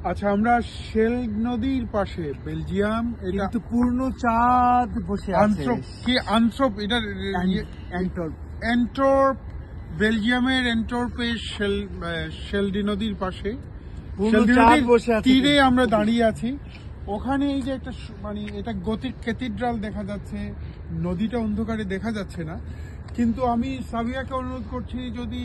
আচ্ছা, আমরা শেল নদীর পাশে বেলজিয়াম, এটা কিন্তু পূর্ণ চাঁদ বসে আছে। আনসপ, এটা এন্টর্প, বেলজিয়ামের এন্টর্পে শেলডি নদীর পাশে তীরে আমরা দাঁড়িয়ে আছি। ওখানে এই যে একটা মানে এটা গথিক ক্যাথিড্রাল দেখা যাচ্ছে, নদীটা অন্ধকারে দেখা যাচ্ছে না, কিন্তু আমি সাবিয়াকে অনুরোধ করছি যদি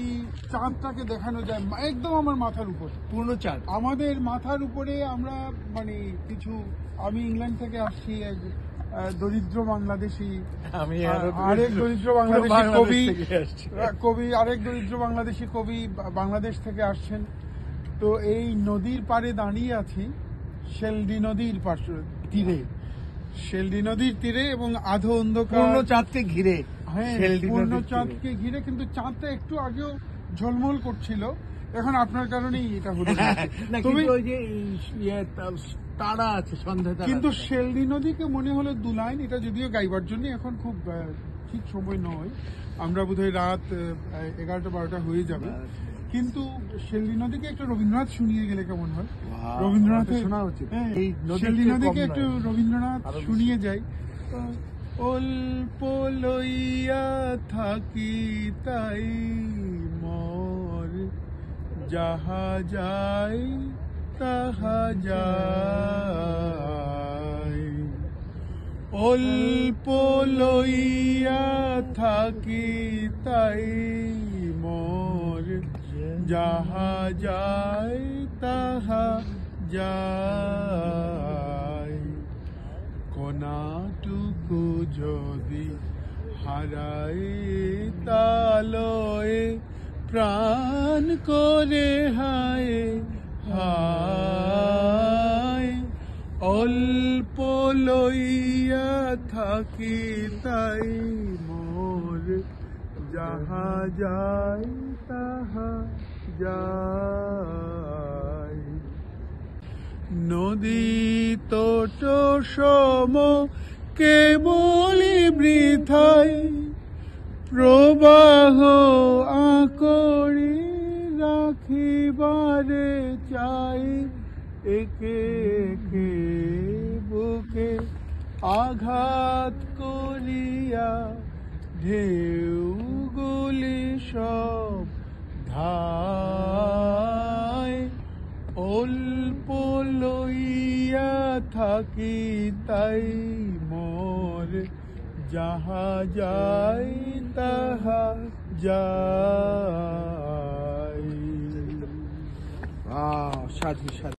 চাঁদটাকে দেখানো যায় একদম আমার মাথার উপর, পূর্ণ চাঁদ আমাদের মাথার উপরে। আমরা মানে কিছু, আমি ইংল্যান্ড থেকে আসছি, এক দরিদ্র বাংলাদেশি, আরেক দরিদ্র বাংলাদেশি কবি বাংলাদেশ থেকে আসছেন। তো এই নদীর পাড়ে দাঁড়িয়ে আছি, শেলডি নদীর তীরে, শেলডি নদীর তীরে, এবং আধো অন্ধকার, পূর্ণ চাঁদকে ঘিরে। হ্যাঁ, পূর্ণ চাঁদকে ঘিরে, কিন্তু চাঁদটা একটু আগেও ঝলমল করছিল, এখন আপনার কারণেই এটা হচ্ছে। তারা আছে সন্ধ্যা, কিন্তু শেলডি নদীকে মনে হলো দু লাইন, এটা যদিও গাইবার জন্য এখন খুব ঠিক সময় নয়, আমরা বোধহয় রাত 11টা-12টা হয়ে যাবে, কিন্তু শেলডি নদীকে একটু রবীন্দ্রনাথ শুনিয়ে গেলে কেমন হয়? রবীন্দ্রনাথ শোনা উচিত। শেলডি নদীকে একটু রবীন্দ্রনাথ শুনিয়ে যাই। অল্প লইয়া থাকি তাই মোর, যাহা যায় তাহা যায়। অল্প লইয়া থাকি তাই মোর, যাহা যায় তাহা যায়। কণাটুকু যদি হারায় তালয়ে, প্রাণ করে হায় হায়। অল্প লইয়া থাকি তাই মোর, যাহা যায় তাহা যায়। নদী তট সম কেবলি বৃথায়, প্রবাহ আকড়ি রাখিবারে চাই। একে একে বুকে আঘাত করিয়া, ঢেউগুলি সব ধায়। অল্প লইয়া থাকি তাই মোর, যাহা যায় তাহা যায়। সাধু সাধু।